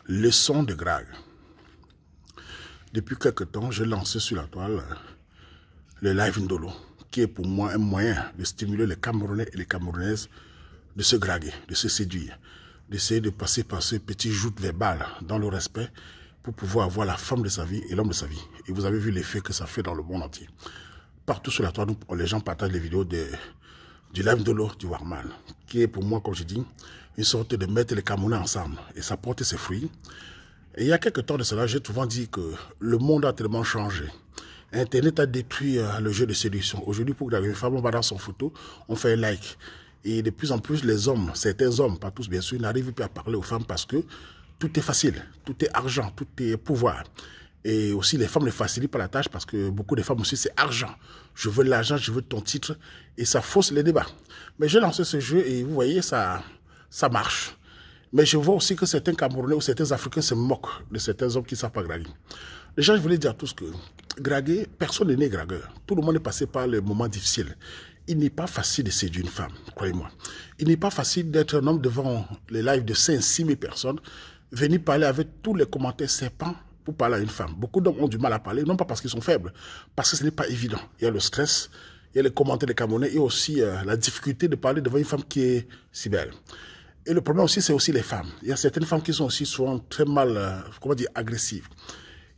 Leçon de Grag. Depuis quelque temps, j'ai lancé sur la toile le live Ndolo, qui est pour moi un moyen de stimuler les Camerounais et les Camerounaises de se graguer, de se séduire, d'essayer de passer par ce petit joute verbal dans le respect pour pouvoir avoir la femme de sa vie et l'homme de sa vie. Et vous avez vu l'effet que ça fait dans le monde entier. Partout sur la toile, les gens partagent les vidéos du live Ndolo du Warman, qui est pour moi, comme je dis, une sorte de mettre les Camerounais ensemble. Et ça porte ses fruits. Et il y a quelques temps de cela, j'ai souvent dit que le monde a tellement changé. Internet a détruit le jeu de séduction. Aujourd'hui, pour que une femme, on va dans son photo, on fait un like. Et de plus en plus, les hommes, certains hommes, pas tous bien sûr, n'arrivent plus à parler aux femmes parce que tout est facile, tout est argent, tout est pouvoir. Et aussi, les femmes ne facilitent pas la tâche parce que beaucoup de femmes aussi, c'est argent. Je veux l'argent, je veux ton titre. Et ça fausse les débats. Mais j'ai lancé ce jeu et vous voyez, ça marche. Mais je vois aussi que certains Camerounais ou certains Africains se moquent de certains hommes qui ne savent pas graguer. Déjà, je voulais dire à tous que graguer, personne n'est né gragueur. Tout le monde est passé par les moments difficiles. Il n'est pas facile de séduire une femme, croyez-moi. Il n'est pas facile d'être un homme devant les lives de 5-6 000 personnes, venir parler avec tous les commentaires serpents pour parler à une femme. Beaucoup d'hommes ont du mal à parler, non pas parce qu'ils sont faibles, parce que ce n'est pas évident. Il y a le stress, il y a les commentaires des Camerounais et aussi la difficulté de parler devant une femme qui est si belle. Et le problème aussi, c'est aussi les femmes. Il y a certaines femmes qui sont aussi souvent très mal, agressives,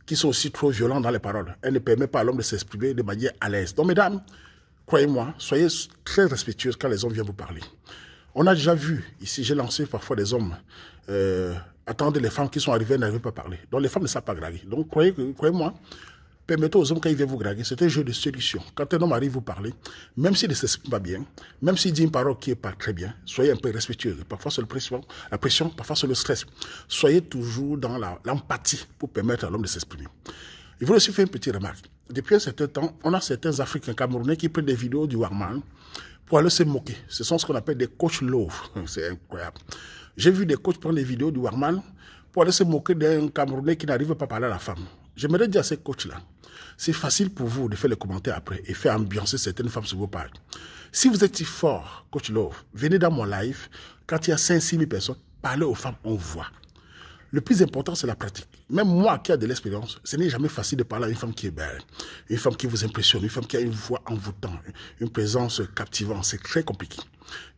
qui sont aussi trop violentes dans les paroles. Elles ne permettent pas à l'homme de s'exprimer de manière à l'aise. Donc, mesdames, croyez-moi, soyez très respectueuses quand les hommes viennent vous parler. On a déjà vu, ici, j'ai lancé parfois des hommes attendre les femmes qui sont arrivées n'arrivent pas à parler. Donc, les femmes ne savent pas graguer. Donc, croyez-moi, permettez aux hommes quand ils viennent vous graguer. C'est un jeu de séduction. Quand un homme arrive vous parler, même s'il ne s'exprime pas bien, même s'il dit une parole qui n'est pas très bien, soyez un peu respectueux. Parfois c'est la pression, parfois c'est le stress. Soyez toujours dans l'empathie pour permettre à l'homme de s'exprimer. Je voulais aussi faire une petite remarque. Depuis un certain temps, on a certains Africains Camerounais qui prennent des vidéos du Warman pour aller se moquer. Ce sont ce qu'on appelle des coachs love. C'est incroyable. J'ai vu des coachs prendre des vidéos du Warman pour aller se moquer d'un Camerounais qui n'arrive pas à parler à la femme. J'aimerais dire à ces coachs-là, c'est facile pour vous de faire les commentaires après et faire ambiancer certaines femmes sur vos pages. Si vous êtes si fort, coach Love, venez dans mon live, quand il y a 5-6 000 personnes, parlez aux femmes, on voit. Le plus important, c'est la pratique. Même moi qui ai de l'expérience, ce n'est jamais facile de parler à une femme qui est belle, une femme qui vous impressionne, une femme qui a une voix envoûtante, une présence captivante. C'est très compliqué.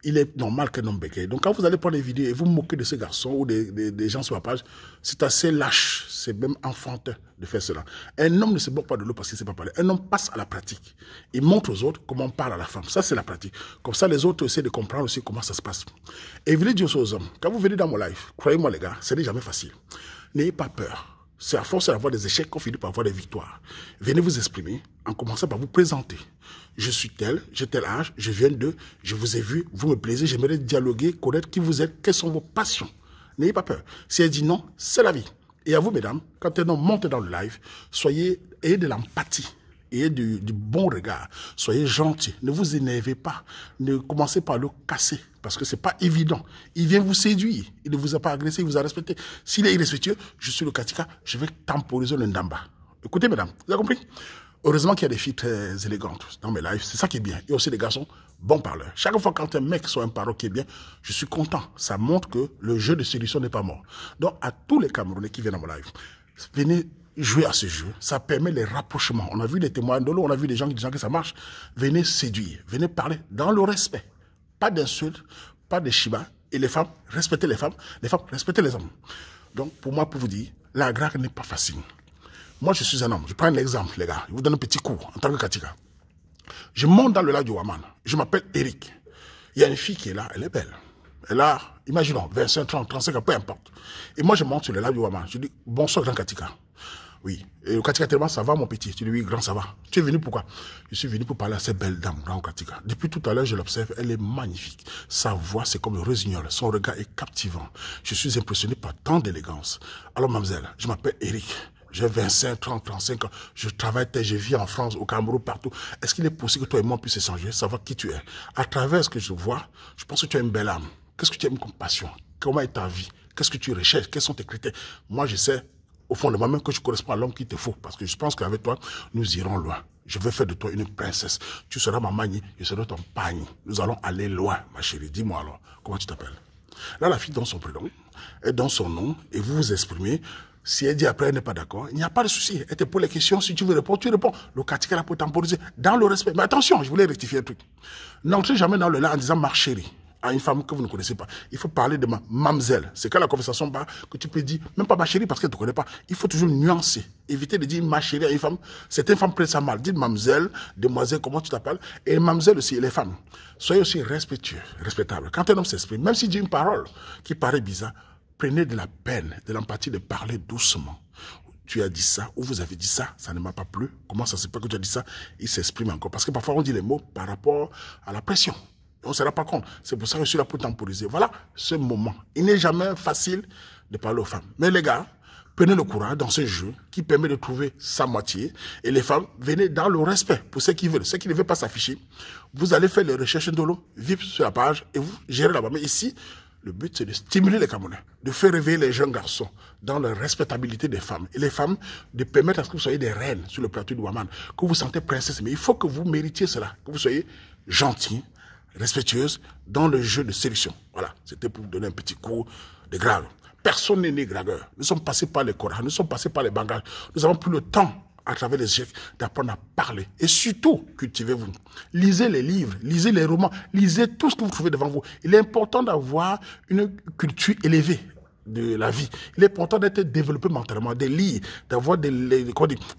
Il est normal qu'un homme bégaye. Donc quand vous allez prendre des vidéos et vous moquez de ces garçons ou des gens sur la page, c'est assez lâche, c'est même enfantin de faire cela. Un homme ne se moque pas de l'autre parce qu'il ne sait pas parler. Un homme passe à la pratique. Il montre aux autres comment on parle à la femme. Ça, c'est la pratique. Comme ça, les autres essaient de comprendre aussi comment ça se passe. Et je voulais dire aux hommes, quand vous venez dans mon live, croyez-moi les gars, ce n'est jamais facile. N'ayez pas peur. C'est à force d'avoir des échecs qu'on finit par avoir des victoires. Venez vous exprimer en commençant par vous présenter. Je suis tel, j'ai tel âge, je viens de, je vous ai vu, vous me plaisez, j'aimerais dialoguer, connaître qui vous êtes, quelles sont vos passions. N'ayez pas peur. Si elle dit non, c'est la vie. Et à vous, mesdames, quand un homme monte dans le live, ayez de l'empathie. Ayez du bon regard. Soyez gentils. Ne vous énervez pas. Ne commencez pas à le casser. Parce que ce n'est pas évident. Il vient vous séduire. Il ne vous a pas agressé, il vous a respecté. S'il est irrespectueux, je suis le Katika, je vais temporiser le Ndamba. Écoutez, mesdames, vous avez compris? Heureusement qu'il y a des filles très élégantes dans mes lives. C'est ça qui est bien. Et aussi des garçons bons parleurs. Chaque fois quand un mec soit un parole qui est bien, je suis content. Ça montre que le jeu de séduction n'est pas mort. Donc, à tous les Camerounais qui viennent dans mon live, venez jouer à ce jeu, ça permet les rapprochements. On a vu des témoins de l'eau, on a vu des gens qui disent que ça marche. Venez séduire, venez parler dans le respect. Pas d'insultes, pas de chiba. Et les femmes, respectez les femmes, respectez les hommes. Donc, pour moi, pour vous dire, la grague n'est pas facile. Moi, je suis un homme. Je prends un exemple, les gars. Je vous donne un petit cours en tant que Katika. Je monte dans le lac du Waman. Je m'appelle Eric. Il y a une fille qui est là, elle est belle. Elle a, imaginons, 25, 30, 35 ans, peu importe. Et moi, je monte sur le lac du Waman. Je dis, bonsoir, grand Katika. Oui. Et le Katika tellement, ça va, mon petit? Tu dis, oui, grand, ça va. Tu es venu pourquoi? Je suis venu pour parler à cette belle dame, grand Katika. Depuis tout à l'heure, je l'observe, elle est magnifique. Sa voix, c'est comme le rossignol. Son regard est captivant. Je suis impressionné par tant d'élégance. Alors, mademoiselle, je m'appelle Eric. J'ai 25, 30, 35 ans. Je travaille, je vis en France, au Cameroun, partout. Est-ce qu'il est possible que toi et moi puissions échanger, savoir qui tu es? À travers ce que je vois, je pense que tu as une belle âme. Qu'est-ce que tu aimes comme passion? Comment est ta vie? Qu'est-ce que tu recherches? Quels sont tes critères? Moi, je sais, au fond de moi-même, que je corresponds à l'homme qu'il te faut. Parce que je pense qu'avec toi, nous irons loin. Je vais faire de toi une princesse. Tu seras ma magne, je serai ton pagne. Nous allons aller loin, ma chérie. Dis-moi alors, comment tu t'appelles? Là, la fille donne son prénom, elle donne son nom, et vous vous exprimez. Si elle dit après, elle n'est pas d'accord, il n'y a pas de souci. Elle te pose les questions, si tu veux répondre, tu réponds. Le Katika là pour temporiser, dans le respect. Mais attention, je voulais rectifier un truc. N'entrez jamais dans le là en disant ma chérie à une femme que vous ne connaissez pas. Il faut parler de ma mamzelle. C'est quand la conversation part que tu peux dire, même pas ma chérie parce qu'elle ne te connaît pas. Il faut toujours nuancer. Éviter de dire ma chérie à une femme. Certaines femmes prennent ça mal. Dites mamzelle, demoiselle, comment tu t'appelles. Et mamzelle aussi, les femmes. Soyez aussi respectueux, respectable. Quand un homme s'exprime, même s'il dit une parole qui paraît bizarre, prenez de la peine, de l'empathie de parler doucement. Tu as dit ça, ou vous avez dit ça, ça ne m'a pas plu. Comment ça se fait que tu as dit ça? Il s'exprime encore. Parce que parfois on dit les mots par rapport à la pression. On ne se rend pas compte. C'est pour ça que je suis là pour temporiser. Voilà ce moment. Il n'est jamais facile de parler aux femmes. Mais les gars, prenez le courage dans ce jeu qui permet de trouver sa moitié. Et les femmes, venez dans le respect pour ceux qui veulent. Ceux qui ne veulent pas s'afficher, vous allez faire les recherches de l'eau, vivre sur la page et vous gérez là-bas. Mais ici, le but, c'est de stimuler les Camerounais, de faire réveiller les jeunes garçons dans la respectabilité des femmes. Et les femmes, de permettre à ce que vous soyez des reines sur le plateau du Waman, que vous vous sentez princesse. Mais il faut que vous méritiez cela, que vous soyez gentils, respectueuse dans le jeu de sélection. Voilà, c'était pour vous donner un petit coup de grave. Personne n'est né gragueur. Nous sommes passés par les Korans, nous sommes passés par les bangages. Nous avons pris le temps, à travers les échecs, d'apprendre à parler. Et surtout, cultivez-vous. Lisez les livres, lisez les romans, lisez tout ce que vous trouvez devant vous. Il est important d'avoir une culture élevée de la vie. Il est important d'être développé mentalement, de lire, d'avoir de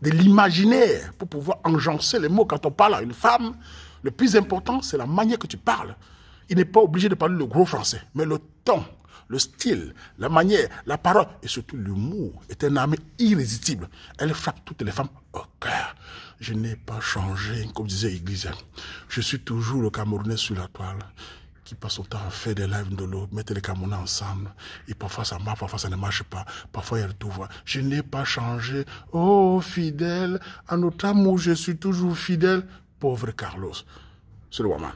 l'imaginaire pour pouvoir enjoncer les mots. Quand on parle à une femme, le plus important, c'est la manière que tu parles. Il n'est pas obligé de parler le gros français, mais le ton, le style, la manière, la parole et surtout l'humour est une arme irrésistible. Elle frappe toutes les femmes au cœur. Je n'ai pas changé, comme disait Iglesias. Je suis toujours le Camerounais sur la toile qui passe son temps à faire des lives de l'eau, mettre les Camerounais ensemble. Et parfois ça marche, parfois ça ne marche pas. Parfois il y a le tout voix. Je n'ai pas changé. Oh, fidèle, à notre amour, je suis toujours fidèle. Pauvre Carlos. C'est le Waman.